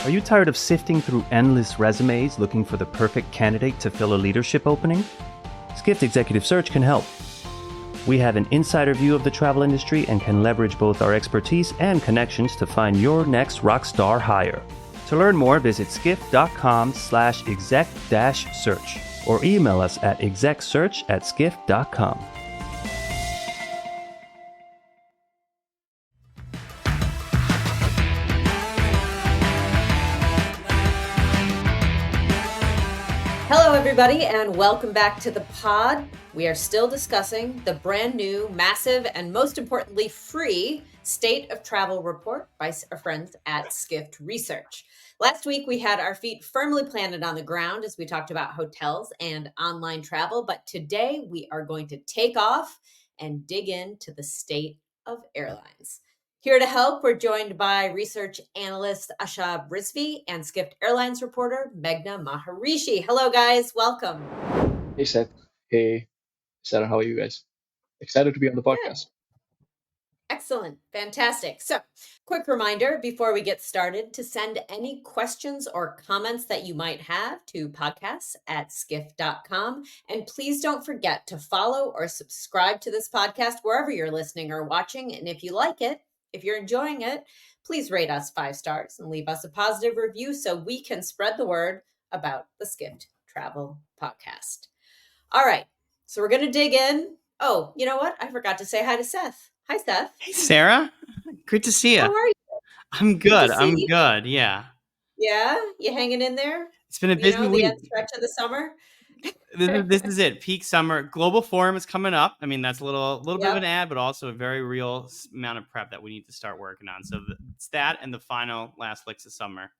Are you tired of sifting through endless resumes looking for the perfect candidate to fill a leadership opening? Skift Executive Search can help. We have an insider view of the travel industry and can leverage both our expertise and connections to find your next rockstar hire. To learn more, visit skift.com/exec-search or email us at execsearch@skift.com. Hello, everybody, and welcome back to the pod. We are still discussing the brand new, massive, and most importantly, free State of Travel report by our friends at Skift Research. Last week, we had our feet firmly planted on the ground as we talked about hotels and online travel, but today we are going to take off and dig into the state of airlines. Here to help, we're joined by research analyst Ashab Rizvi and Skift Airlines reporter Meghna Maharishi. Hello, guys. Welcome. Hey, Seth. Hey, Sarah. How are you guys? Excited to be on the podcast. Excellent. Fantastic. So, quick reminder before we get started to send any questions or comments that you might have to podcasts@skift.com. And please don't forget to follow or subscribe to this podcast wherever you're listening or watching. And if you like it, if you're enjoying it, please rate us 5 stars and leave us a positive review so we can spread the word about the Skift Travel Podcast. All right. So we're going to dig in. Oh, you know what? I forgot to say hi to Seth. Hi, Seth. Hey, Sarah. Great to see you. How are you? I'm good. I'm good. Yeah. Yeah? You hanging in there? It's been a busy week. The end stretch of the summer? This is it. Peak summer. Global Forum is coming up. I mean, that's a little bit of Yep. an ad, but also a very real amount of prep that we need to start working on. So it's that and the final last licks of summer.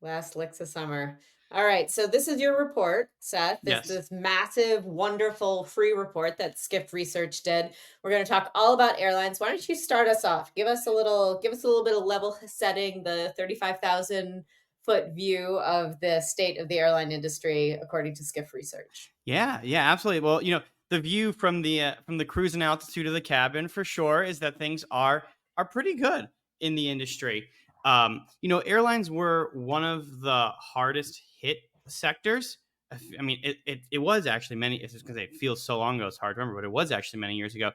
Last licks of summer. All right. So this is your report, Seth. This massive, wonderful free report that Skift Research did. We're going to talk all about airlines. Why don't you start us off? Give us a little bit of level setting, the 35,000 foot view of the state of the airline industry according to Skift Research. Yeah, absolutely. Well, the view from the cruising altitude of the cabin for sure is that things are pretty good in the industry. Airlines were one of the hardest hit sectors. I mean, it was actually it's just because it feels so long ago, it's hard to remember, but it was actually many years ago.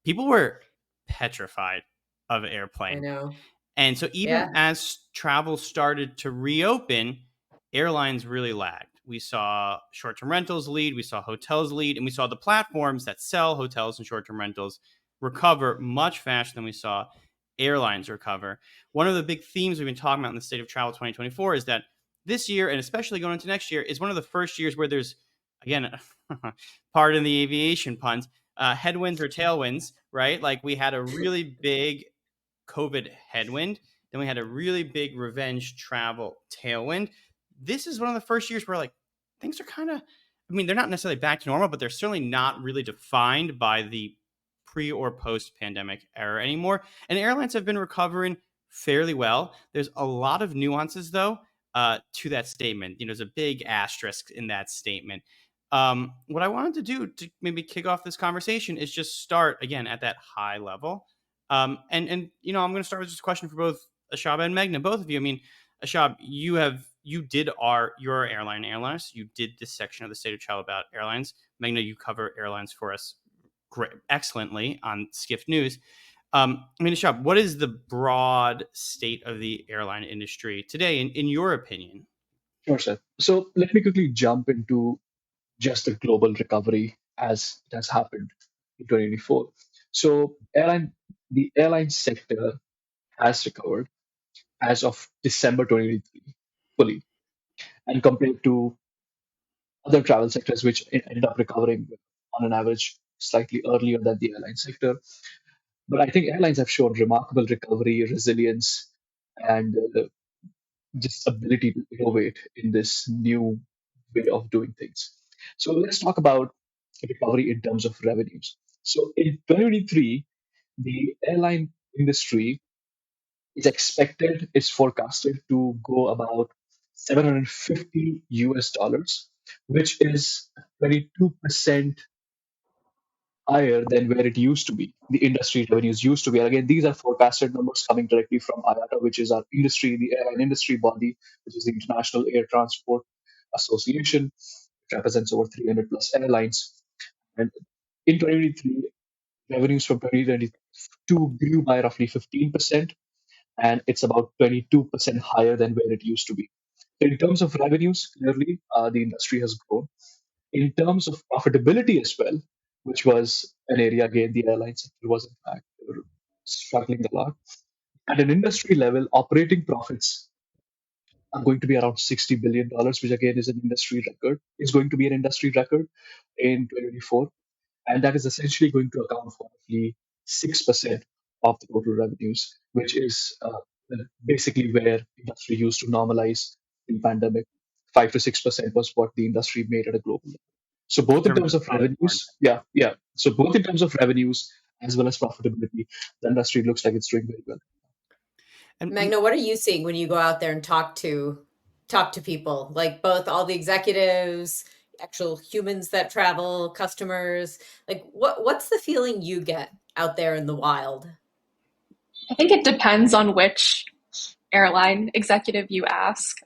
People were petrified of airplane. I know. And so even as travel started to reopen, airlines really lagged. We saw short-term rentals lead, we saw hotels lead, and we saw the platforms that sell hotels and short-term rentals recover much faster than we saw airlines recover. One of the big themes we've been talking about in the State of Travel 2024 is that this year, and especially going into next year, is one of the first years where there's, again, pardon the aviation puns, headwinds or tailwinds, right? Like we had a really big COVID headwind, then we had a really big revenge travel tailwind. This is one of the first years where things are kind of, they're not necessarily back to normal, but they're certainly not really defined by the pre or post pandemic era anymore. And airlines have been recovering fairly well. There's a lot of nuances though to that statement. There's a big asterisk in that statement. What I wanted to do to maybe kick off this conversation is just start again at that high level. And I'm going to start with this question for both Ashab and Meghna, both of you. I mean, Ashab, you're airline analyst. You did this section of the State of Travel about airlines. Meghna, you cover airlines for us excellently on Skift News. Ashab, what is the broad state of the airline industry today, in your opinion? Sure, Seth. So let me quickly jump into just the global recovery as it has happened in 2024. So the airline sector has recovered as of December 2023 fully, and compared to other travel sectors which ended up recovering on an average slightly earlier than the airline sector. But I think airlines have shown remarkable recovery, resilience, and just ability to innovate in this new way of doing things. So let's talk about recovery in terms of revenues. So in 2023, the airline industry is forecasted to go about 750 US dollars, which is 22% higher than where it used to be. The industry revenues used to be. And again, these are forecasted numbers coming directly from IATA, which is our industry, the airline industry body, which is the International Air Transport Association. It represents over 300 plus airlines. And in 2023, revenues from 2022 grew by roughly 15%, and it's about 22% higher than where it used to be. In terms of revenues, clearly, the industry has grown. In terms of profitability as well, which was an area again the airline sector was in fact struggling a lot. At an industry level, operating profits are going to be around $60 billion, which again is an industry record. It's going to be an industry record in 2024, and that is essentially going to account for roughly 6% of the total revenues, which is basically where industry used to normalize in pandemic. 5 to 6% was what the industry made at a global level. So in both in terms terms of of profit margin. revenues, yeah, yeah. So both in terms of revenues as well as profitability, the industry looks like it's doing very well. And Meghna, what are you seeing when you go out there and talk to people, like both all the executives, actual humans that travel, customers? Like what's the feeling you get out there in the wild? I think it depends on which airline executive you ask.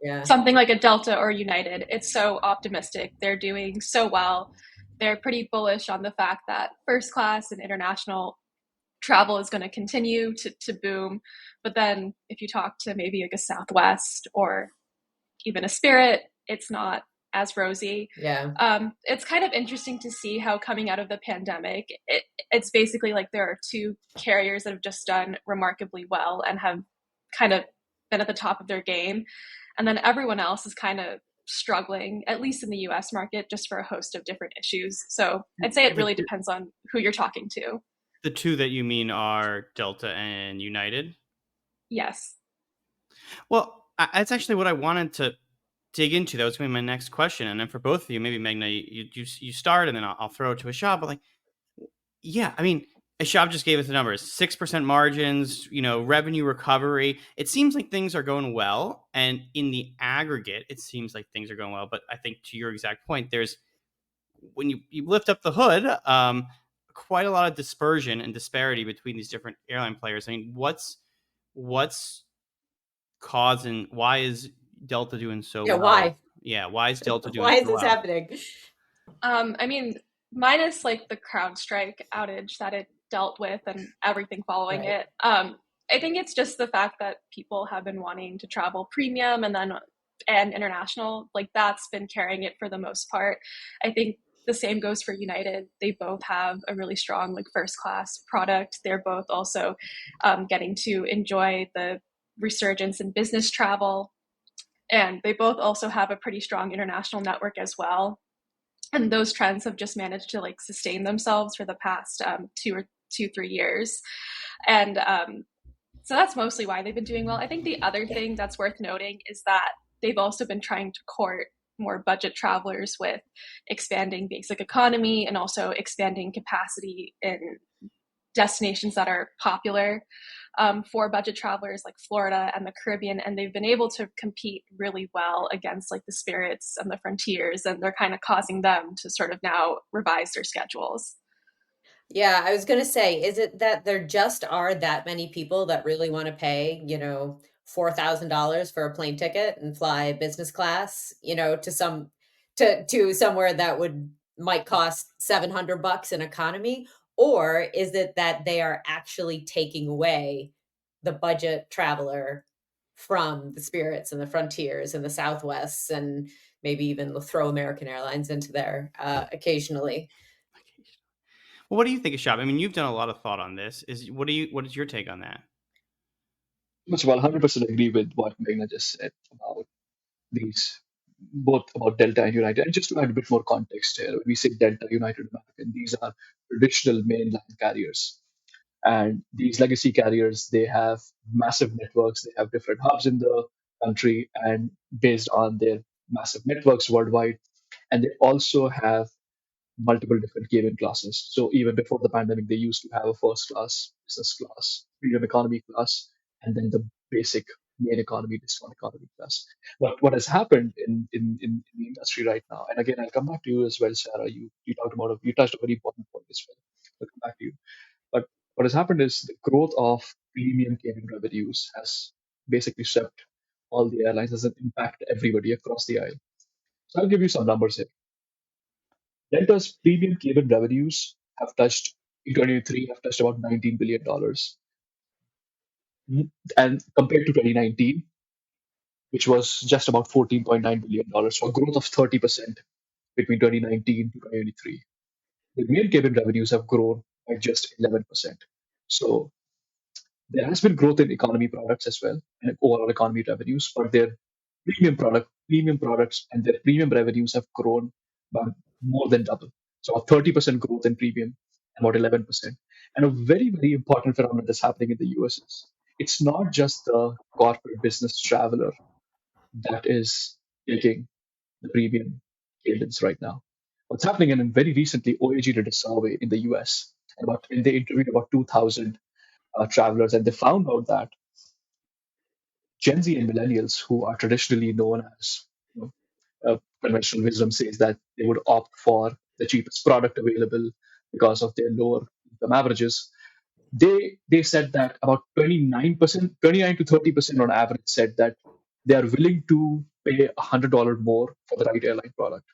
Yeah. Something like a Delta or United, it's so optimistic. They're doing so well. They're pretty bullish on the fact that first class and international travel is going to continue to boom. But then if you talk to maybe like a Southwest or even a Spirit, it's not as rosy. Yeah. It's kind of interesting to see how coming out of the pandemic, it's basically like there are two carriers that have just done remarkably well and have kind of been at the top of their game. And then everyone else is kind of struggling, at least in the US market, just for a host of different issues. So I'd say it really depends on who you're talking to. the two that you mean are Delta and United. Yes. Well, that's actually what I wanted to dig into. That was going to be my next question. And then for both of you, maybe Meghna, you start, and then I'll throw it to Ashab. But like, yeah, I mean, Ashab just gave us the numbers: 6% margins, revenue recovery. It seems like things are going well, and in the aggregate, it seems like things are going well. But I think to your exact point, there's when you lift up the hood, quite a lot of dispersion and disparity between these different airline players. I mean, what's causing? Why is Delta doing so Yeah, well? why? Yeah, why is Delta doing Why is so this well? happening? I mean, minus like the CrowdStrike outage that it dealt with and everything following Right. it. I think it's just the fact that people have been wanting to travel premium and international. Like that's been carrying it for the most part. I think the same goes for United. They both have a really strong like first class product. They're both also getting to enjoy the resurgence in business travel. And they both also have a pretty strong international network as well, and those trends have just managed to like sustain themselves for the past 2 or 3 years, and so that's mostly why they've been doing well. I think the other thing that's worth noting is that they've also been trying to court more budget travelers with expanding basic economy and also expanding capacity in destinations that are popular for budget travelers like Florida and the Caribbean, and they've been able to compete really well against like the Spirits and the Frontiers, and they're kind of causing them to sort of now revise their schedules. Yeah, I was going to say, is it that there just are that many people that really want to pay, $4,000 for a plane ticket and fly business class, to somewhere that might cost $700 in economy? Or is it that they are actually taking away the budget traveler from the Spirits and the Frontiers and the Southwests, and maybe even throw American Airlines into there occasionally? Well, what do you think, Ashab? I mean, you've done a lot of thought on this. What is your take on that? First of all, 100% agree with what Meghna just said about these, both about Delta and United. And just to add a bit more context here, when we say Delta, United, American, these are traditional mainline carriers. And these legacy carriers, they have massive networks. They have different hubs in the country, and based on their massive networks worldwide, and they also have multiple different cabin classes. So even before the pandemic, they used to have a first class, business class, premium economy class, and then the basic main economy, discount economy class. But what has happened in the industry right now, and again, I'll come back to you as well, Sarah. You touched a very important point as well. I'll come back to you. But what has happened is the growth of premium cabin revenues has basically swept all the airlines, has impacted everybody across the aisle. So I'll give you some numbers here. Delta's premium cabin revenues have touched in 2023 have touched about $19 billion, and compared to 2019, which was just about $14.9 billion, so a growth of 30% between 2019 to 2023. The main cabin revenues have grown by just 11%. So there has been growth in economy products as well and overall economy revenues, but their premium products and their premium revenues have grown by more than double. So a 30% growth in premium and about 11%. And a very, very important phenomenon that's happening in the US is it's not just the corporate business traveler that is taking the premium cadence right now. What's happening, and very recently, OAG did a survey in the US, and they interviewed about 2,000 travelers, and they found out that Gen Z and millennials, who are traditionally known as, conventional wisdom says that they would opt for the cheapest product available because of their lower income averages. They said that about 29%, 29 to 30% on average said that they are willing to pay $100 more for the right airline product,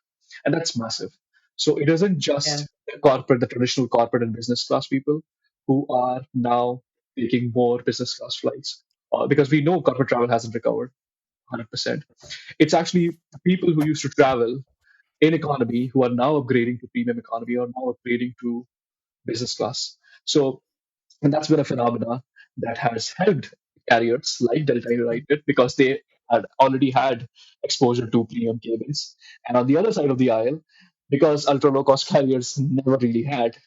and that's massive. So it isn't Yeah. just the traditional corporate and business class people who are now taking more business class flights, because we know corporate travel hasn't recovered 100%. It's actually people who used to travel in economy who are now upgrading to premium economy or now upgrading to business class. So, and that's been a phenomena that has helped carriers like Delta United because they had already had exposure to premium cabins. And on the other side of the aisle, because ultra low cost carriers never really had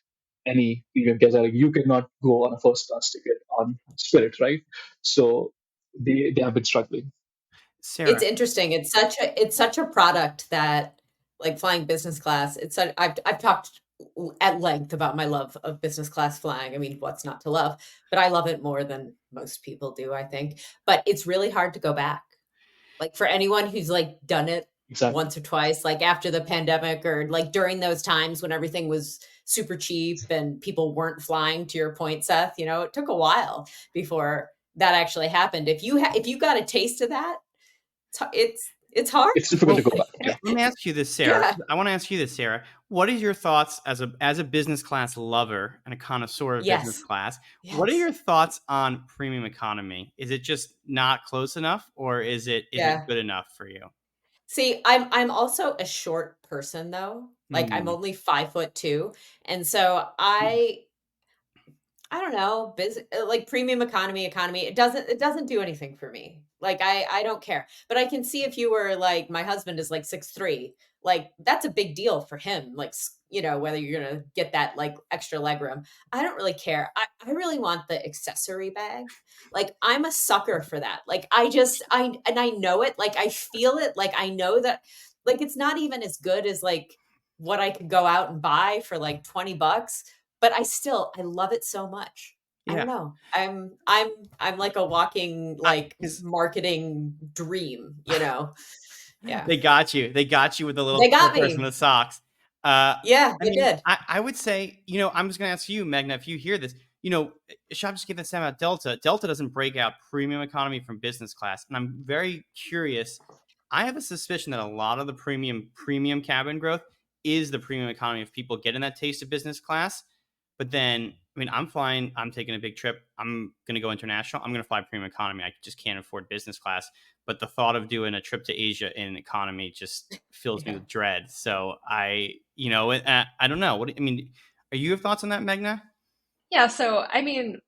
any premium cabins, like you cannot go on a first class ticket on Spirit, right? So they have been struggling. It's Sarah. interesting. It's such a product that, like, flying business class, I've talked at length about my love of business class flying. I mean, what's not to love? But I love it more than most people do, I think. But it's really hard to go back. Like, for anyone who's like done it Exactly. once or twice, like after the pandemic or like during those times when everything was super cheap and people weren't flying, to your point, Seth, it took a while before that actually happened. If you got a taste of that, it's hard. It's difficult to Well, go back. Yeah. let me ask you this, Sarah. Yeah. I want to ask you this, Sarah. What are your thoughts as a business class lover and a connoisseur of business Yes. class? What are Yes. your thoughts on premium economy? Is it just not close enough, or is it Yeah. good enough for you? See, I'm also a short person though. Like, I'm Hmm. only 5'2", and so I don't know, like premium economy, it doesn't do anything for me. Like, I don't care. But I can see if you were like, my husband is like 6'3", like that's a big deal for him. Like, whether you're gonna get that like extra leg room. I don't really care. I really want the accessory bag. Like, I'm a sucker for that. Like, I know it, like I feel it, like I know that, like, it's not even as good as like what I could go out and buy for like $20, but I love it so much. I don't Yeah, know. I'm like a walking like because marketing dream. Yeah. they got you. They got you with the little They got clippers and me. the socks. Uh, Yeah, I they mean, did. I would say, I'm just going to ask you, Meghna, if you hear this, Ashab just gave that sound about Delta. Delta doesn't break out premium economy from business class, and I'm very curious. I have a suspicion that a lot of the premium cabin growth is the premium economy if people get in that taste of business class. But then, I mean, I'm flying. I'm taking a big trip. I'm going to go international. I'm going to fly premium economy. I just can't afford business class. But the thought of doing a trip to Asia in economy just fills me Yeah. with dread. So I don't know. I mean, are you have thoughts on that, Meghna? Yeah, so I mean,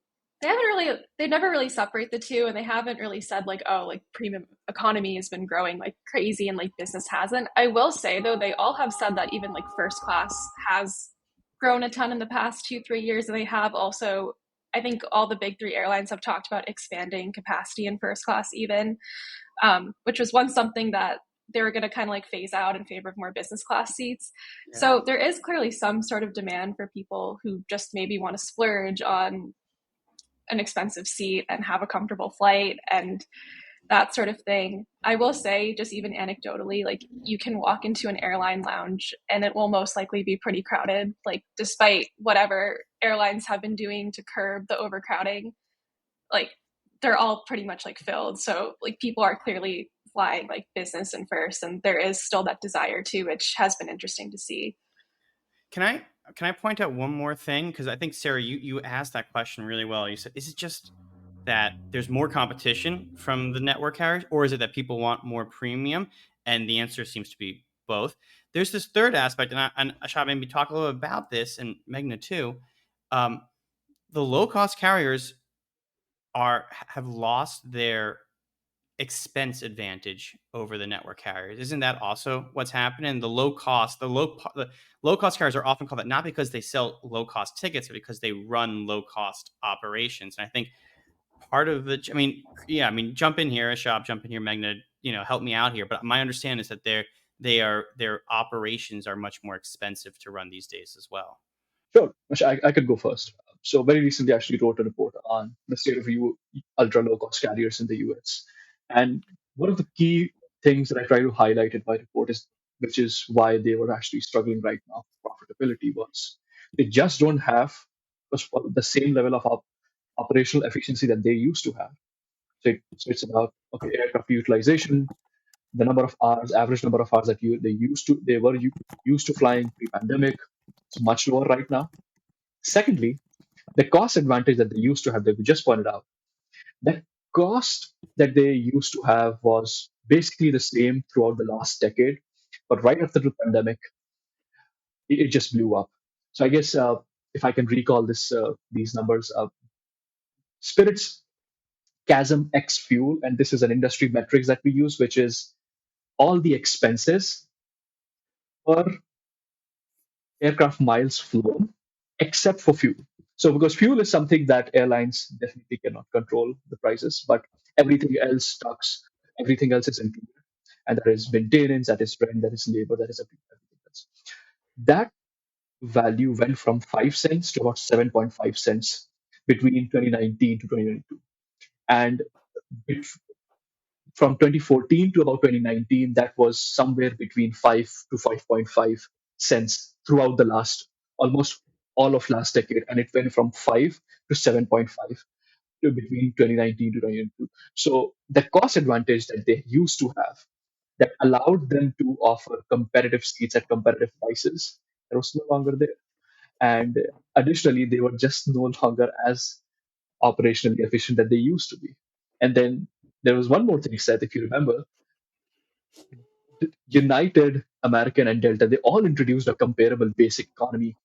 they never really separate the two, and they haven't really said like, oh, like premium economy has been growing like crazy and like business hasn't. I will say though, they all have said that even like first class has grown a ton in the past 2, 3 years, and they have also, I think all the big three airlines have talked about expanding capacity in first class even, which was once something that they were going to kind of like phase out in favor of more business class seats. Yeah. So there is clearly some sort of demand for people who just maybe want to splurge on an expensive seat and have a comfortable flight. And that sort of thing. I will say, just even anecdotally, like you can walk into an airline lounge and it will most likely be pretty crowded, like despite whatever airlines have been doing to curb the overcrowding, like they're all pretty much like filled. So like people are clearly flying like business and first, and there is still that desire to, which has been interesting to see. Can I point out one more thing? Because I think, Sarah, you asked that question really well. You said, is it just that there's more competition from the network carriers, or is it that people want more premium? And the answer seems to be both. There's this third aspect, and Ashab, maybe talk a little bit about this, and Meghna too. Um, the low cost carriers have lost their expense advantage over the network carriers. Isn't that also what's happening? The low cost carriers are often called that not because they sell low cost tickets, but because they run low cost operations. And I think part of the, jump in here, Ashab, jump in here, Meghna, help me out here. But my understanding is that their operations are much more expensive to run these days as well. Sure, I could go first. So very recently, I actually wrote a report on the state of ultra low cost carriers in the US. And one of the key things that I try to highlight in my report is, which is why they were actually struggling right now for profitability, was they just don't have the same level of operational efficiency that they used to have. So it's about okay, aircraft utilization, the number of hours, average number of hours that they were used to flying pre-pandemic. It's much lower right now. Secondly, the cost advantage that they used to have, that we just pointed out, that cost that they used to have was basically the same throughout the last decade. But right after the pandemic, it just blew up. So I guess if I can recall these numbers, Spirit's CASM X fuel, and this is an industry metrics that we use, which is all the expenses per aircraft miles flown except for fuel. So because fuel is something that airlines definitely cannot control the prices, but everything else stocks, everything else is included. And that is maintenance, that is rent, that is labor, that is everything else. That value went from 5 cents to about 7.5 cents between 2019 to 2022. And from 2014 to about 2019, that was somewhere between 5 to 5.5 cents throughout the last, almost all of last decade. And it went from 5 to 7.5 to between 2019 to 2022. So the cost advantage that they used to have that allowed them to offer competitive seats at competitive prices, that was no longer there. And additionally, they were just no longer as operationally efficient that they used to be. And then there was one more thing, Seth, if you remember, United, American, and Delta, they all introduced a comparable basic economy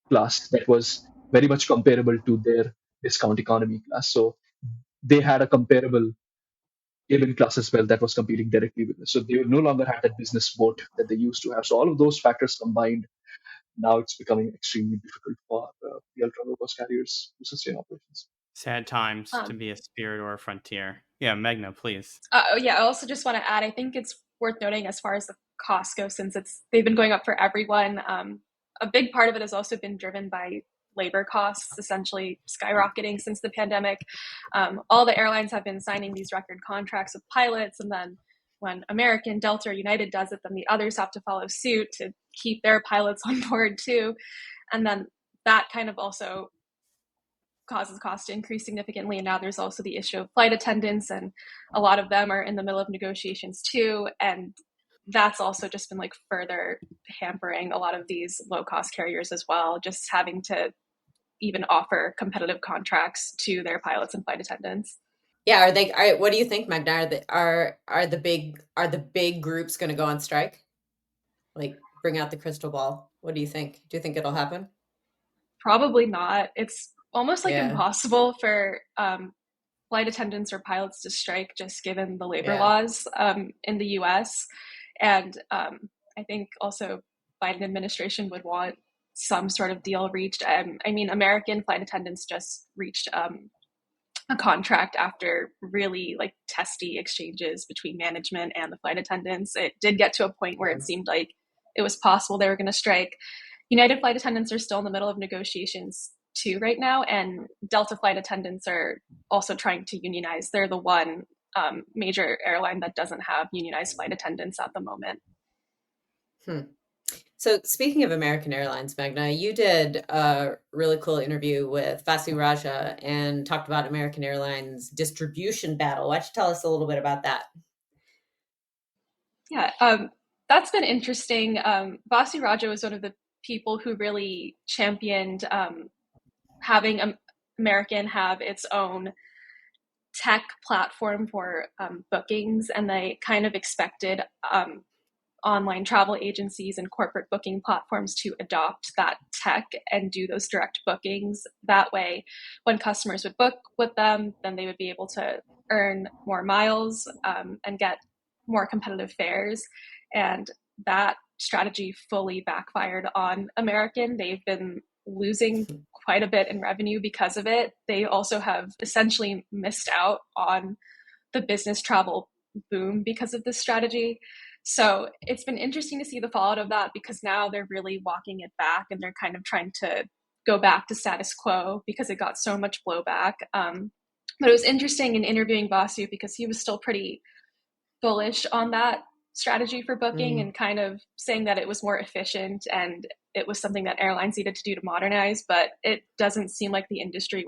class that was very much comparable to their discount economy class. So they had a comparable cabin class as well that was competing directly with us. So they no longer had that business boat that they used to have. So all of those factors combined, now it's becoming extremely difficult for the ultra low cost carriers to sustain operations. Sad times to be a Spirit or a Frontier. Yeah, Meghna, please. Yeah, I also just want to add, I think it's worth noting as far as the costs go, since they've been going up for everyone. A big part of it has also been driven by labor costs essentially skyrocketing since the pandemic. All the airlines have been signing these record contracts with pilots, and then when American, Delta, or United does it, then the others have to follow suit to keep their pilots on board too. And then that kind of also causes costs to increase significantly. And now there's also the issue of flight attendants, and a lot of them are in the middle of negotiations too. And that's also just been like further hampering a lot of these low cost carriers as well, just having to even offer competitive contracts to their pilots and flight attendants. Yeah, what do you think, Meghna? Are the big groups going to go on strike? Like, bring out the crystal ball. What do you think? Do you think it'll happen? Probably not. It's almost like impossible for flight attendants or pilots to strike, just given the labor laws in the US. And I think also Biden administration would want some sort of deal reached. I mean, American flight attendants just reached a contract after really like testy exchanges between management and the flight attendants. It did get to a point where it seemed like it was possible they were going to strike. United flight attendants are still in the middle of negotiations too right now, and Delta flight attendants are also trying to unionize. They're the one major airline that doesn't have unionized flight attendants at the moment. So speaking of American Airlines, Meghna, you did a really cool interview with Vasu Raja and talked about American Airlines distribution battle. Why don't you tell us a little bit about that? Yeah, that's been interesting. Vasu Raja was one of the people who really championed having American have its own tech platform for bookings, and they kind of expected online travel agencies and corporate booking platforms to adopt that tech and do those direct bookings. That way, when customers would book with them, then they would be able to earn more miles and get more competitive fares. And that strategy fully backfired on American. They've been losing quite a bit in revenue because of it. They also have essentially missed out on the business travel boom because of this strategy. So it's been interesting to see the fallout of that, because now they're really walking it back and they're kind of trying to go back to status quo because it got so much blowback. But it was interesting in interviewing Vasu because he was still pretty bullish on that strategy for booking and kind of saying that it was more efficient and it was something that airlines needed to do to modernize. But it doesn't seem like the industry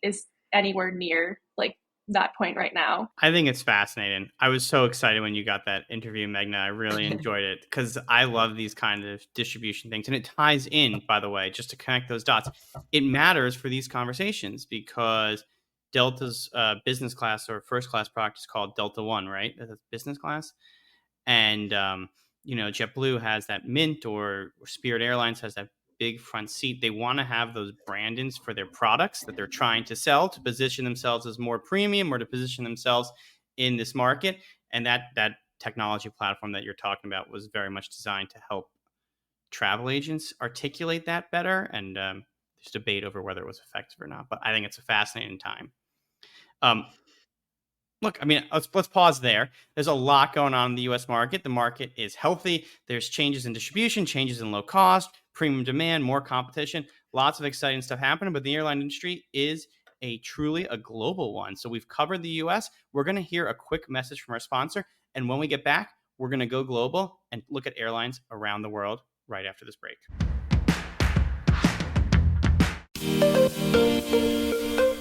is anywhere near like that point right now. I think it's fascinating. I was so excited when you got that interview, Meghna. I really enjoyed it because I love these kind of distribution things. And it ties in, by the way, just to connect those dots. It matters for these conversations because Delta's business class or first class product is called Delta One, right? That's business class. And, JetBlue has that Mint or Spirit Airlines has that big front seat. They want to have those brandings for their products that they're trying to sell to position themselves as more premium or to position themselves in this market. And that technology platform that you're talking about was very much designed to help travel agents articulate that better. And there's debate over whether it was effective or not, but I think it's a fascinating time. Look, I mean, let's pause there. There's a lot going on in the U.S. market. The market is healthy. There's changes in distribution, changes in low cost, premium demand, more competition. Lots of exciting stuff happening. But the airline industry is truly a global one. So we've covered the U.S. We're going to hear a quick message from our sponsor. And when we get back, we're going to go global and look at airlines around the world right after this break.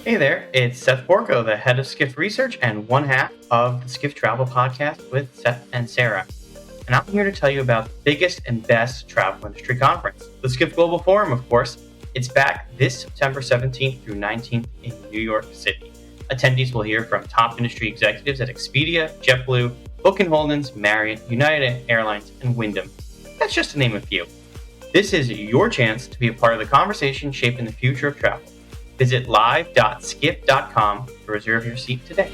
Hey there, it's Seth Borko, the head of Skift Research and one half of the Skift Travel Podcast with Seth and Sarah. And I'm here to tell you about the biggest and best travel industry conference, the Skift Global Forum, of course. It's back this September 17th through 19th in New York City. Attendees will hear from top industry executives at Expedia, JetBlue, Booking Holdings, Marriott, United Airlines, and Wyndham. That's just to name a few. This is your chance to be a part of the conversation shaping the future of travel. Visit live.skift.com to reserve your seat today.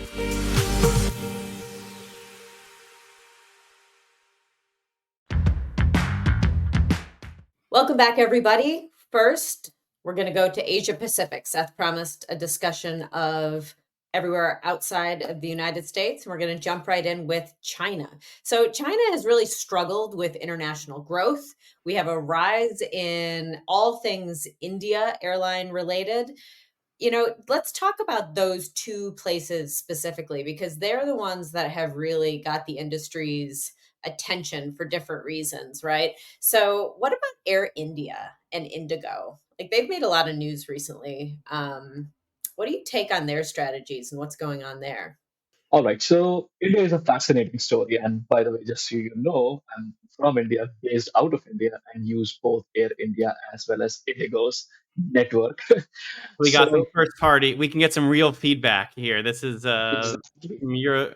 Welcome back, everybody. First, we're going to go to Asia Pacific. Seth promised a discussion of everywhere outside of the United States. And we're going to jump right in with China. So China has really struggled with international growth. We have a rise in all things India airline related. Let's talk about those two places specifically, because they're the ones that have really got the industry's attention for different reasons, right? So what about Air India and Indigo? Like, they've made a lot of news recently. What do you take on their strategies and what's going on there? All right. So India is a fascinating story. And by the way, just so you know, I'm from India, based out of India, and use both Air India as well as Indigo's network. We got some So first party. We can get some real feedback here. This is exactly. your.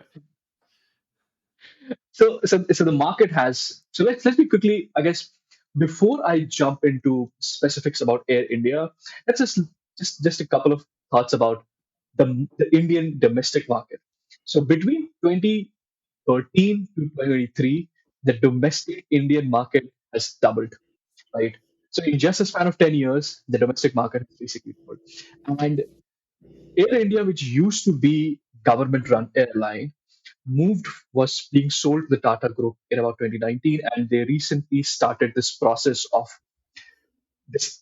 So the market has. So let me quickly, I guess, before I jump into specifics about Air India, let's just a couple of thoughts about the Indian domestic market. So between 2013 to 2023, the domestic Indian market has doubled, right? So in just a span of 10 years, the domestic market has basically doubled. And Air India, which used to be government-run airline, was being sold to the Tata Group in about 2019, and they recently started this process of this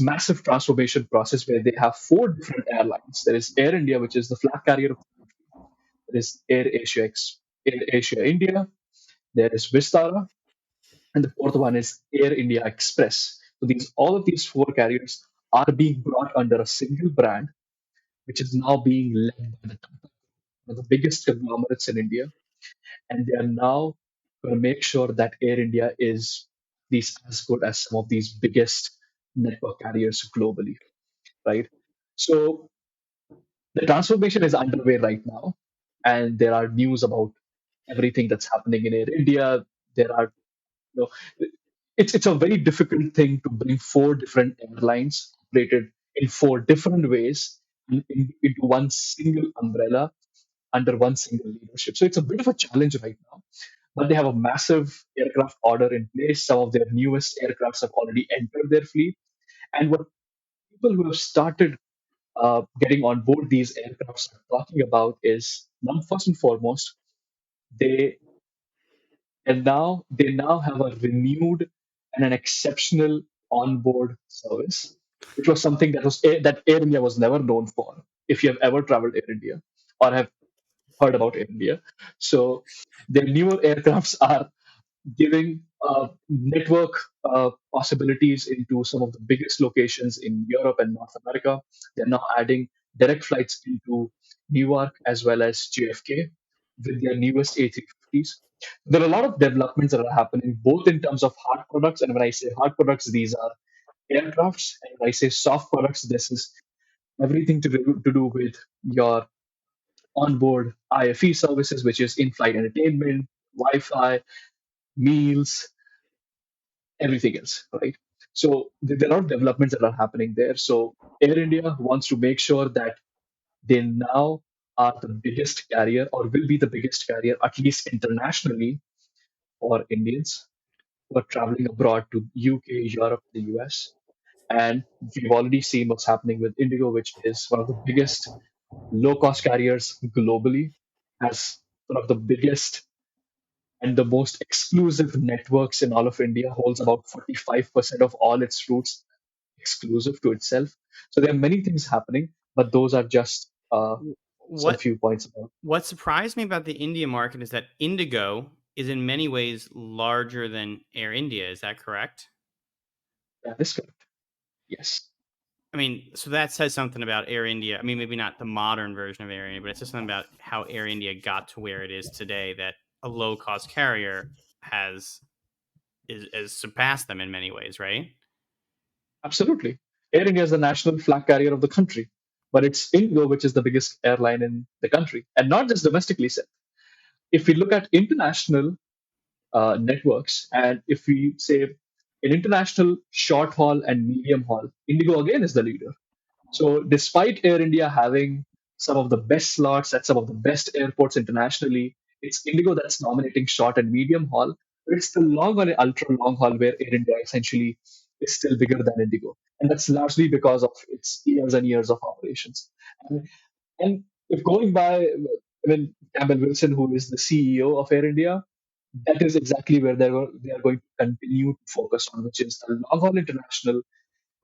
massive transformation process where they have four different airlines. There is Air India, which is the flag carrier of the country. there is Air Asia India, there is Vistara, and the fourth one is Air India Express. So all of these four carriers are being brought under a single brand, which is now being led by one of the biggest conglomerates in India, and they are now going to make sure that Air India is these as good as some of these biggest network carriers globally, right? So the transformation is underway right now, and there are news about everything that's happening in Air India. There are, you know, it's a very difficult thing to bring four different airlines operated in four different ways into one single umbrella under one single leadership. So it's a bit of a challenge right now. But they have a massive aircraft order in place. Some of their newest aircrafts have already entered their fleet. And what people who have started getting on board these aircrafts are talking about is, one, first and foremost, they they now have a renewed and an exceptional onboard service, which was something that Air India was never known for. If you have ever traveled Air India or have heard about Air India, so their newer aircrafts are giving network possibilities into some of the biggest locations in Europe and North America. They're now adding direct flights into Newark as well as JFK with their newest A350s. There are a lot of developments that are happening, both in terms of hard products, and when I say hard products, these are aircrafts, and when I say soft products, this is everything to do with your onboard IFE services, which is in-flight entertainment, Wi-Fi, meals, everything else, right? So there are developments that are happening there. So Air India wants to make sure that they now are the biggest carrier or will be the biggest carrier, at least internationally, for Indians who are traveling abroad to UK, Europe, the US. And we've already seen what's happening with Indigo, which is one of the biggest low cost carriers globally, has one of the biggest and the most exclusive networks in all of India, holds about 45% of all its routes exclusive to itself. So there are many things happening, but those are just some What few points about what surprised me about the India market is that Indigo is in many ways larger than Air India. Is that correct? that. Is correct. Yes, I mean, so that says something about Air India. I mean, maybe not the modern version of Air India, but it says something about how Air India got to where it is today. That a low cost carrier has is surpassed them in many ways, right? absolutely. Air India is the national flag carrier of the country, but it's Indigo which is the biggest airline in the country, and not just domestically said. If we look at international networks, and if we say in international short haul and medium haul, Indigo again is the leader. So, despite Air India having some of the best slots at some of the best airports internationally, it's Indigo that's dominating short and medium haul. But it's the long haul and ultra long haul where Air India essentially is still bigger than Indigo. And that's largely because of its years and years of operations. And, and if going by, I mean, Campbell Wilson, who is the CEO of Air India, that is exactly where they are going to continue to focus on, which is the long haul international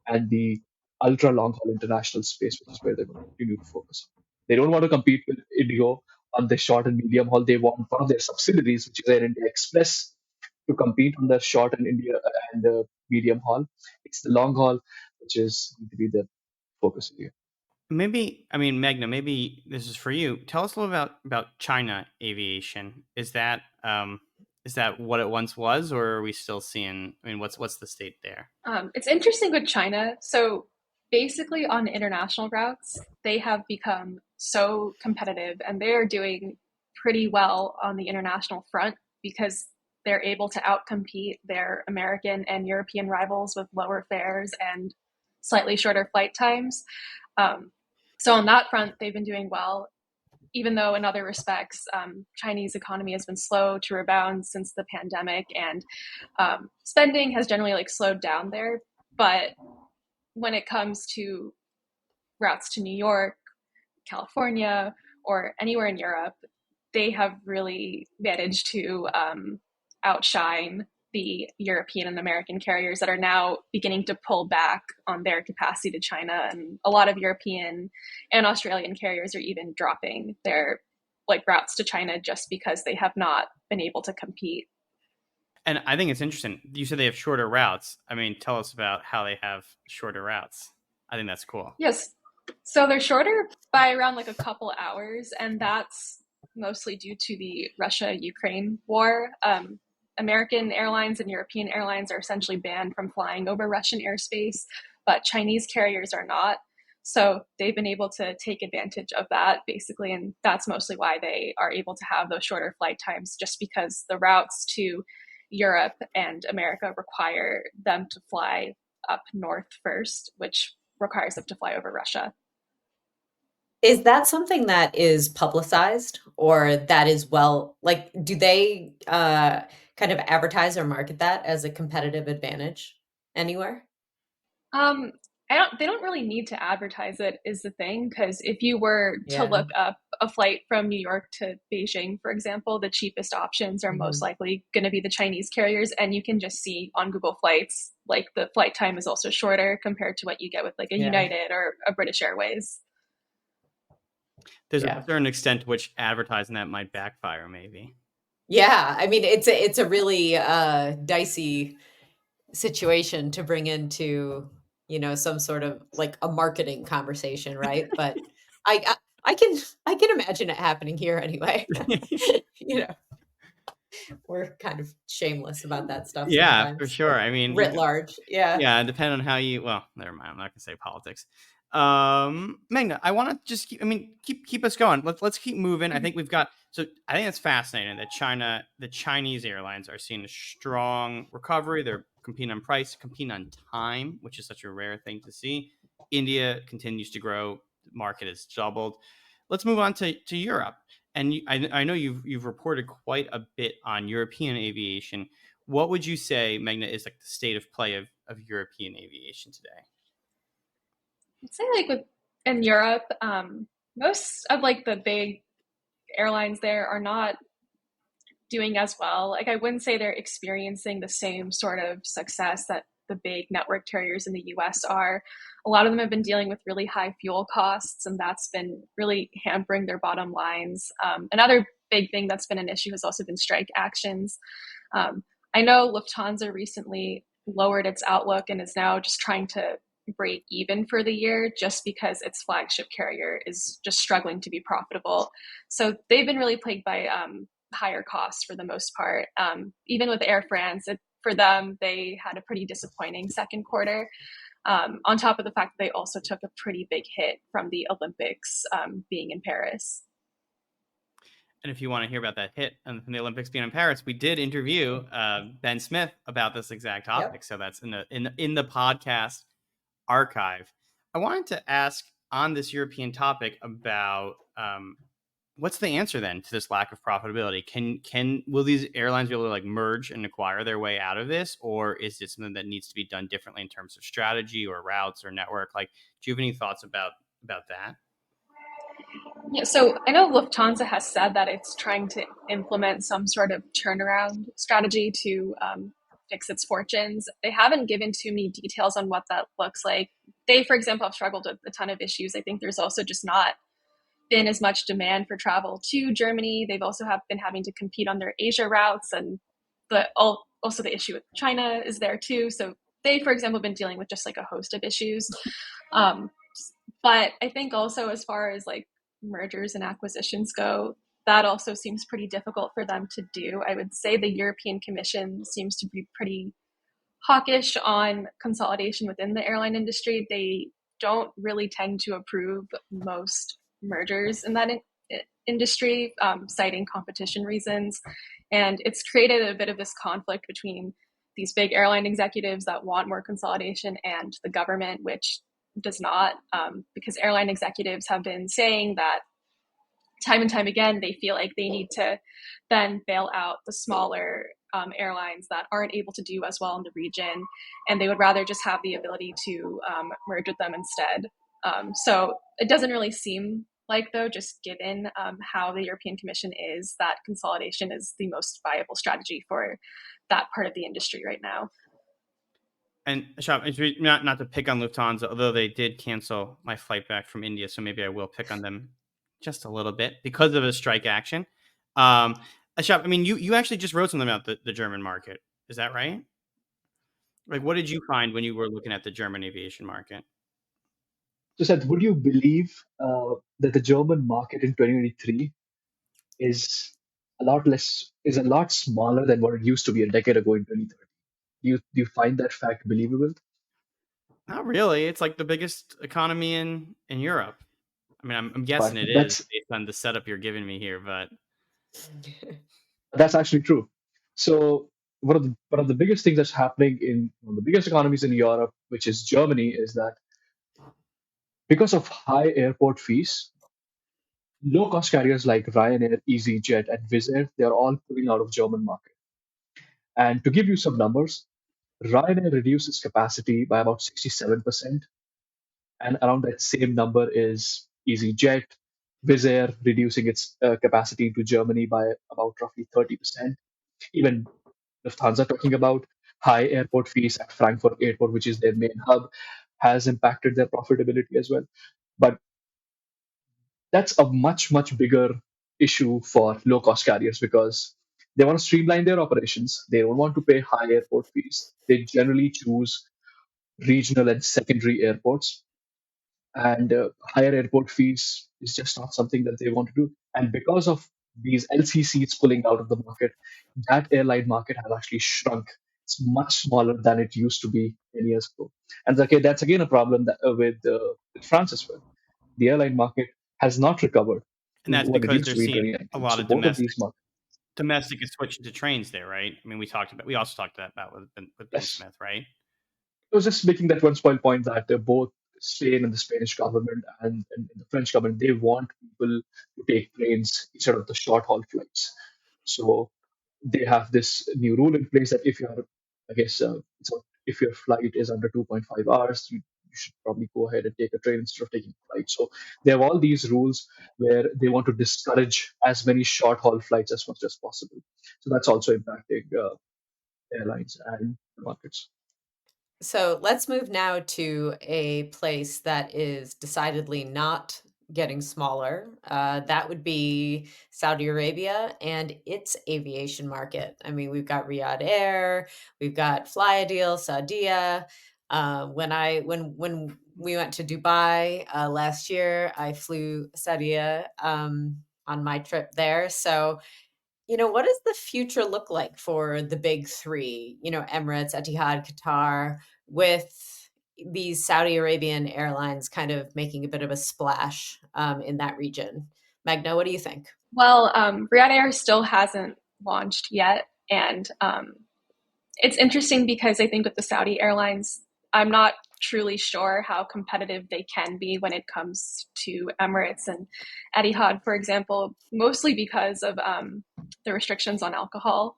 and the ultra long haul international space, which is where they're going to continue to focus on. They don't want to compete with Indigo on the short and medium haul. They want one of their subsidiaries, which is Air India Express, to compete on the short and India and medium haul. It's the long haul, which is going to be the focus area. Maybe, I mean, Meghna, maybe this is for you. Tell us a little about China aviation. Is that what it once was, or are we still seeing? I mean, what's the state there? It's interesting with China. So basically, on international routes, they have become so competitive and they are doing pretty well on the international front because they're able to outcompete their American and European rivals with lower fares and slightly shorter flight times. Um, so on that front, they've been doing well, even though in other respects, Chinese economy has been slow to rebound since the pandemic, and spending has generally like slowed down there. But when it comes to routes to New York, California, or anywhere in Europe, they have really managed to outshine the European and American carriers that are now beginning to pull back on their capacity to China. And a lot of European and Australian carriers are even dropping their like routes to China just because they have not been able to compete. And I think it's interesting. You said they have shorter routes. I mean, tell us about how they have shorter routes. I think that's cool. Yes. So they're shorter by around like a couple hours, and that's mostly due to the Russia-Ukraine war. American airlines and European airlines are essentially banned from flying over Russian airspace, but Chinese carriers are not. So they've been able to take advantage of that basically, and that's mostly why they are able to have those shorter flight times, just because the routes to Europe and America require them to fly up north first, which requires them to fly over Russia. Is that something that is publicized, or that is like, do they kind of advertise or market that as a competitive advantage anywhere? Um, they don't really need to advertise it, is the thing, because if you were to Yeah. look up a flight from New York to Beijing, for example, the cheapest options are most likely going to be the Chinese carriers, and you can just see on Google Flights, like the flight time is also shorter compared to what you get with like a Yeah. United or a British Airways. There's Yeah. a certain extent to which advertising that might backfire, maybe. Yeah, I mean, it's a really dicey situation to bring into, some sort of like a marketing conversation, right? But I can I can imagine it happening here anyway. You know, we're kind of shameless about that stuff Yeah, for sometimes, sure. like I mean, writ large. Yeah. yeah, depending on how you. Well, never mind. I'm not gonna say politics. Meghna, I want to just keep us going. Let's keep moving. I think we've got. So I think it's fascinating that the Chinese airlines are seeing a strong recovery. They're competing on price, competing on time, which is such a rare thing to see. India continues to grow. The market has doubled. Let's move on to Europe. And I know you've reported quite a bit on European aviation. What would you say, Meghna, is like the state of play of European aviation today? I'd say like in Europe, most of like the big airlines there are not doing as well. Like I wouldn't say they're experiencing the same sort of success that the big network carriers in the US are. A lot of them have been dealing with really high fuel costs, and that's been really hampering their bottom lines. Another big thing that's been an issue has also been strike actions. I know Lufthansa recently lowered its outlook and is now just trying to break even for the year just because its flagship carrier is just struggling to be profitable. So they've been really plagued by higher costs for the most part. Even with Air France, for them, they had a pretty disappointing second quarter. On top of the fact that they also took a pretty big hit from the Olympics being in Paris. And if you want to hear about that hit from the Olympics being in Paris, we did interview Ben Smith about this exact topic. Yep. So that's in the podcast archive. I wanted to ask on this European topic about what's the answer then to this lack of profitability? Will these airlines be able to like merge and acquire their way out of this, or is it something that needs to be done differently in terms of strategy or routes or network? Like, do you have any thoughts about that? Yeah, so I know Lufthansa has said that it's trying to implement some sort of turnaround strategy to fix its fortunes. They haven't given too many details on what that looks like. They, for example, have struggled with a ton of issues. I think there's also just not been as much demand for travel to Germany. They've also been having to compete on their Asia routes, and also the issue with China is there too. So they, for example, have been dealing with just like a host of issues. But I think also as far as like mergers and acquisitions go, that also seems pretty difficult for them to do. I would say the European Commission seems to be pretty hawkish on consolidation within the airline industry. They don't really tend to approve most mergers in that industry, citing competition reasons. And it's created a bit of this conflict between these big airline executives that want more consolidation and the government, which does not, because airline executives have been saying that time and time again, they feel like they need to then bail out the smaller airlines that aren't able to do as well in the region, and they would rather just have the ability to merge with them instead. So it doesn't really seem like, though, just given how the European Commission is, that consolidation is the most viable strategy for that part of the industry right now. And Ashab, not to pick on Lufthansa, although they did cancel my flight back from India, so maybe I will pick on them just a little bit because of a strike action. Ashab, I mean, you actually just wrote something about the German market. Is that right? Like, what did you find when you were looking at the German aviation market? So, Seth, would you believe that the German market in 2023 is a lot smaller than what it used to be a decade ago in 2030? Do you find that fact believable? Not really. It's like the biggest economy in Europe. I mean, I'm guessing But it is based on the setup you're giving me here, but that's actually true. So one of the biggest things that's happening in one of the biggest economies in Europe, which is Germany, is that because of high airport fees, low cost carriers like Ryanair, EasyJet, and Wizz Air, they are all pulling out of German market. And to give you some numbers, Ryanair reduced its capacity by about 67%, and around that same number is EasyJet. Wizz Air reducing its capacity to Germany by about roughly 30%. Even Lufthansa talking about high airport fees at Frankfurt Airport, which is their main hub, has impacted their profitability as well. But that's a much, much bigger issue for low cost carriers because they want to streamline their operations. They don't want to pay high airport fees. They generally choose regional and secondary airports. And higher airport fees is just not something that they want to do. And because of these LCCs pulling out of the market, that airline market has actually shrunk. It's much smaller than it used to be 10 years ago. And okay, that's again a problem with France as well. The airline market has not recovered to and that's what it because used they're to be in seeing a 2019. lot So of both of these markets, domestic is switching to trains there, right? I mean, we also talked about with Ben yes. Smith, right? I was just making that one small point that both Spain and the Spanish government and the French government, they want people to take planes instead of the short haul flights. So they have this new rule in place that if you're, I guess, if your flight is under 2.5 hours, you should probably go ahead and take a train instead of taking a flight. So they have all these rules where they want to discourage as many short haul flights as much as possible. So that's also impacting airlines and markets. So let's move now to a place that is decidedly not getting smaller. That would be Saudi Arabia and its aviation market. I mean, we've got Riyadh Air, we've got Flyadil, Saudia. When we went to Dubai last year, I flew Saudia on my trip there. So what does the future look like for the big three? Emirates, Etihad, Qatar, with these Saudi Arabian airlines kind of making a bit of a splash in that region. Meghna, what do you think? Well, Riyadh Air still hasn't launched yet, and it's interesting because I think with the Saudi airlines, I'm not truly sure how competitive they can be when it comes to Emirates and Etihad, for example, mostly because of the restrictions on alcohol.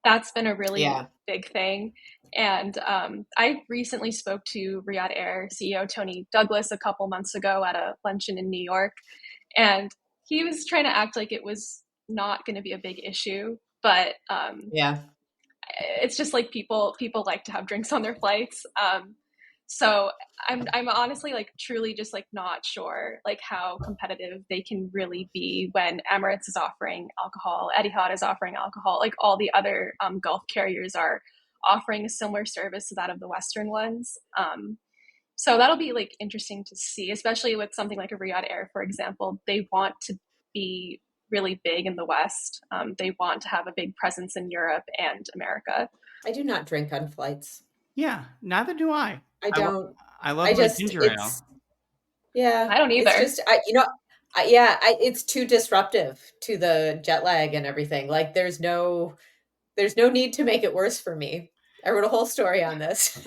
That's been a really Yeah. big thing. And I recently spoke to Riyadh Air CEO Tony Douglas a couple months ago at a luncheon in New York, and he was trying to act like it was not going to be a big issue, but Yeah. it's just like people like to have drinks on their flights. So I'm honestly like truly just like not sure like how competitive they can really be when Emirates is offering alcohol, Etihad is offering alcohol, like all the other Gulf carriers are offering a similar service to that of the Western ones. So that'll be like interesting to see, especially with something like a Riyadh Air, for example. They want to be really big in the West. They want to have a big presence in Europe and America. I do not drink on flights. Yeah, neither do I. I I, lo- don't. I love I my just, ginger ale. it's, yeah, I don't it's either. just, it's too disruptive to the jet lag and everything. Like there's no need to make it worse for me. I wrote a whole story on this.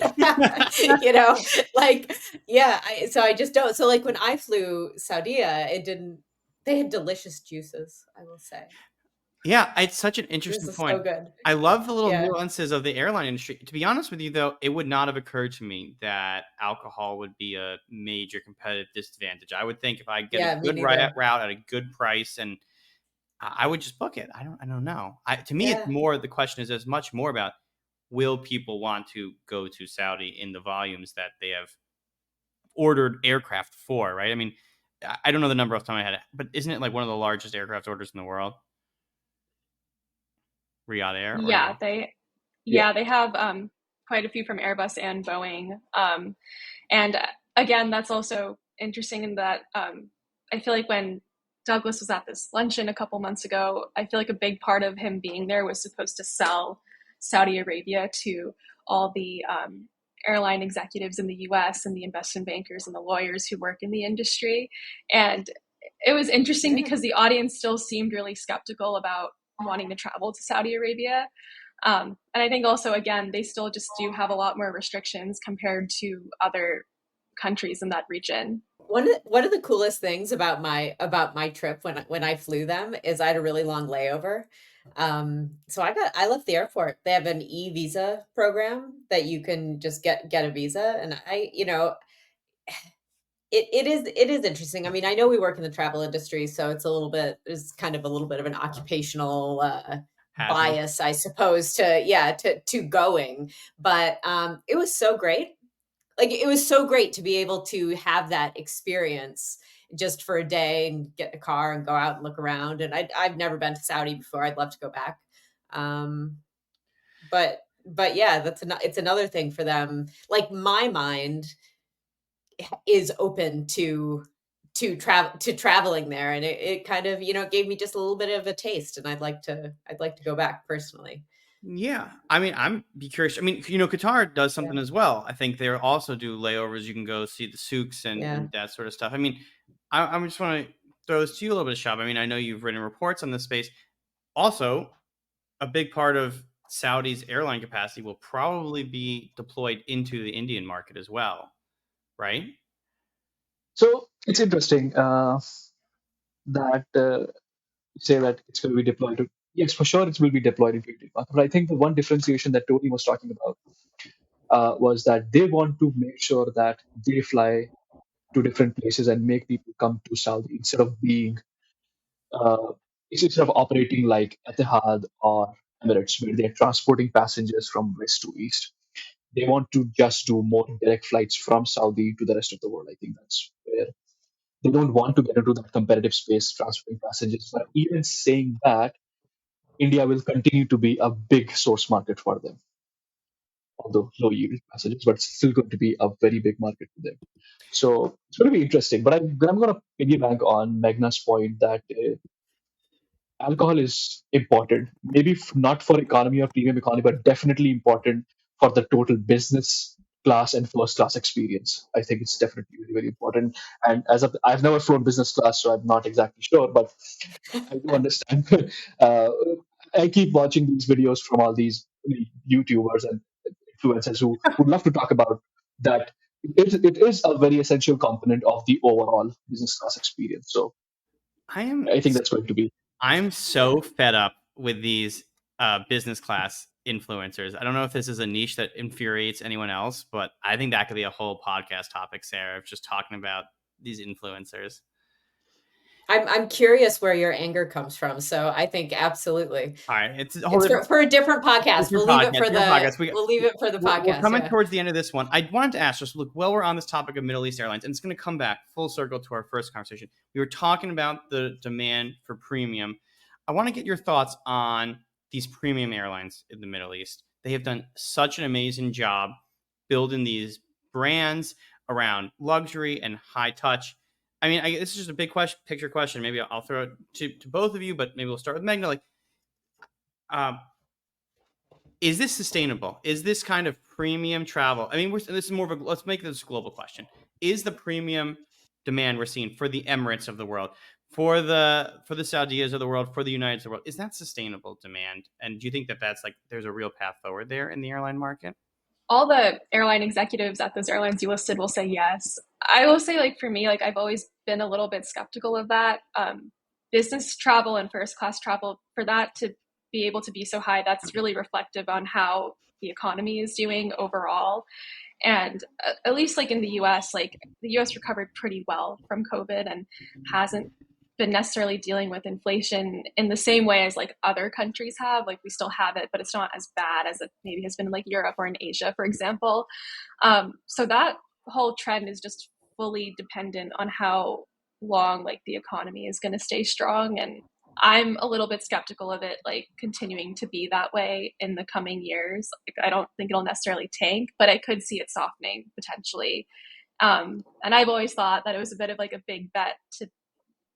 you know, like yeah, so I just don't. So like when I flew Saudia, it didn't they had delicious juices, I will say. Yeah, it's such an This interesting is so point. good. I love the little Yeah. nuances of the airline industry. To be honest with you, though, it would not have occurred to me that alcohol would be a major competitive disadvantage. I would think if I get a Yeah, me good neither. route at a good price, and I would just book it. I don't know. To me, it's Yeah. more the question is as much more about will people want to go to Saudi in the volumes that they have ordered aircraft for, right? I mean, I don't know the number off the top of my head, but isn't it like one of the largest aircraft orders in the world? Riyadh Air, or Yeah, no? they have quite a few from Airbus and Boeing. And again, that's also interesting in that I feel like when Douglas was at this luncheon a couple months ago, I feel like a big part of him being there was supposed to sell Saudi Arabia to all the airline executives in the US and the investment bankers and the lawyers who work in the industry. And it was interesting because the audience still seemed really skeptical about wanting to travel to Saudi Arabia. And I think also, again, they still just do have a lot more restrictions compared to other countries in that region. One of the coolest things about my trip when I flew them is I had a really long layover. So I left the airport. They have an e-visa program that you can just get a visa, and it is interesting. I mean, I know we work in the travel industry, so it's kind of a little bit of an occupational Hazard. bias, I suppose, to going. But it was so great. Like, it was so great to be able to have that experience just for a day and get in a car and go out and look around. And I've never been to Saudi before. I'd love to go back. Um, but yeah, it's another thing for them. Like, my mind is open to traveling there, and it kind of gave me just a little bit of a taste, and I'd like to go back personally. Yeah, I mean, I'm be curious. I mean, Qatar does Yeah, something as well. I think they also do layovers. You can go see the souks yeah. and that sort of stuff. I mean, I just want to throw this to you a little bit, Shab. I mean, I know you've written reports on this space. Also, a big part of Saudi's airline capacity will probably be deployed into the Indian market as well, right? So it's interesting that say that it's going to be deployed to. Yes, for sure, it will be deployed into Indian market. But I think the one differentiation that Tony was talking about was that they want to make sure that they fly to different places and make people come to Saudi uh, instead of operating like Etihad or Emirates, where they're transporting passengers from west to east. They want to just do more direct flights from Saudi to the rest of the world. I think that's where they don't want to get into that competitive space transferring passengers. But even saying that, India will continue to be a big source market for them, although low yield passengers, but it's still going to be a very big market for them. So it's going to be interesting. But I'm going to piggyback on Meghna's point that alcohol is important, maybe not for economy or premium economy, but definitely important for the total business class and first class experience. I think it's definitely very, very important. And I've never flown business class, so I'm not exactly sure, but I do understand. uh, I keep watching these videos from all these YouTubers and influencers who would love to talk about that. It is a very essential component of the overall business class experience. So I am I think that's going to be. I'm so fed up with these business class influencers. I don't know if this is a niche that infuriates anyone else, but I think that could be a whole podcast topic, Sarah, of just talking about these influencers. I'm curious where your anger comes from. So I think absolutely. All right, it's a whole It's different, for a different podcast. different podcast. Different podcast. We'll leave it for the We're podcast. coming Yeah. towards the end of this one. I wanted to ask just look, while we're on this topic of Middle East airlines, and it's going to come back full circle to our first conversation. We were talking about the demand for premium. I want to get your thoughts on these premium airlines in the Middle East. They have done such an amazing job building these brands around luxury and high touch. I mean, this is just a big picture question. Maybe I'll throw it to both of you, but maybe we'll start with Meghna. Like, um, is this sustainable? Is this kind of premium travel? I mean, this is more of a, let's make this a global question. Is the premium demand we're seeing for the Emirates of the world, for the Saudias of the world, for the United States of the world, is that sustainable demand? And do you think that that's like, there's a real path forward there in the airline market? All the airline executives at those airlines you listed will say yes. I will say, like, for me, like, I've always been a little bit skeptical of that. Business travel and first class travel, for that to be able to be so high, that's really reflective on how the economy is doing overall. And at least like in the US, like the US recovered pretty well from COVID and hasn't been necessarily dealing with inflation in the same way as like other countries have. Like, we still have it, but it's not as bad as it maybe has been in like Europe or in Asia, for example. So that whole trend is just fully dependent on how long like the economy is going to stay strong. And I'm a little bit skeptical of it like continuing to be that way in the coming years. Like, I don't think it'll necessarily tank, but I could see it softening potentially. And I've always thought that it was a bit of like a big bet to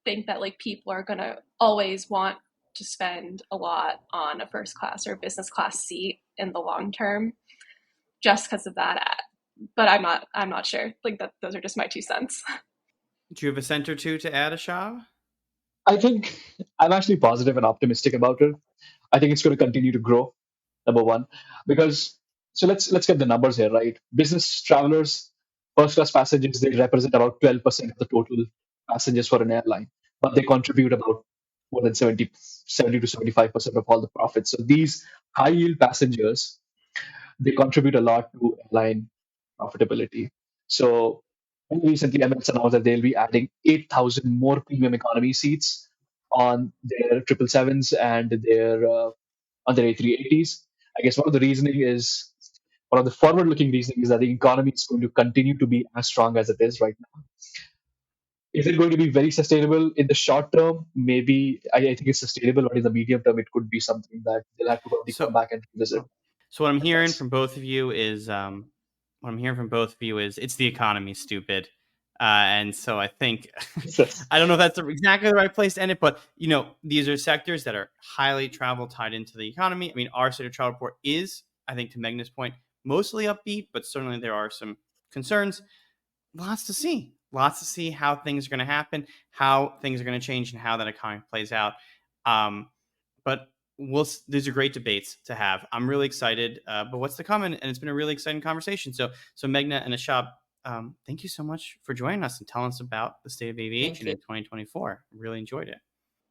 think that like people are going to always want to spend a lot on a first class or business class seat in the long term, just because of that. But I'm not sure. Like that, those are just my 2 cents. Do you have a cent or two to add, Ashab? I think I'm actually positive and optimistic about it. I think it's going to continue to grow. Number one, because so let's get the numbers here, right? Business travelers, first class passengers, they represent about 12% of the total passengers for an airline, but they contribute about more than 70 to 75% of all the profits. So these high yield passengers, they contribute a lot to airline profitability. So recently, Emirates announced that they'll be adding 8,000 more premium economy seats on their 777s and their on their A380s. I guess one of the forward-looking reasoning is that the economy is going to continue to be as strong as it is right now. Is it going to be very sustainable in the short term? Maybe I think it's sustainable, but in the medium term, it could be something that they'll have to probably So come back and revisit. So what I'm I hearing guess. from both of you is it's the economy, stupid. And so I think I don't know if that's exactly the right place to end it, but these are sectors that are highly travel tied into the economy. I mean, our state of travel report is, I think, to Meghna's point, mostly upbeat, but certainly there are some concerns. Lots to see how things are going to happen, how things are going to change, and how that economy plays out. But these are great debates to have. I'm really excited, but what's to come? And it's been a really exciting conversation. So Meghna and Ashab, thank you so much for joining us and telling us about the state of aviation in 2024. Really enjoyed it.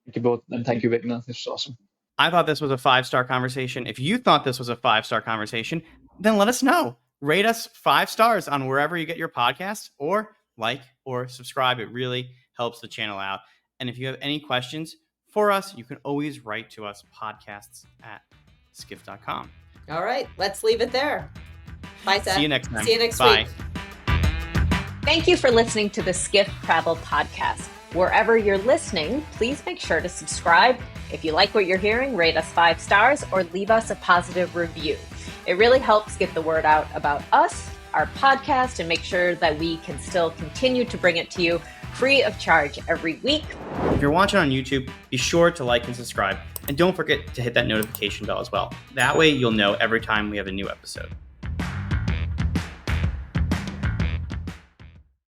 Thank you both, and thank you, Meghna. This was awesome. I thought this was a 5-star conversation. If you thought this was a 5-star conversation, then let us know. Rate us 5 stars on wherever you get your podcasts, or like or subscribe. It really helps the channel out. And if you have any questions for us, you can always write to us, podcasts@skift.com. All right, let's leave it there. Bye, Seth. See you next time. See you next Bye. week. Thank you for listening to the Skift Travel Podcast. Wherever you're listening, please make sure to subscribe. If you like what you're hearing, rate us 5 stars or leave us a positive review. It really helps get the word out about us, our podcast, and make sure that we can still continue to bring it to you free of charge every week. If you're watching on YouTube, be sure to like and subscribe. And don't forget to hit that notification bell as well. That way you'll know every time we have a new episode.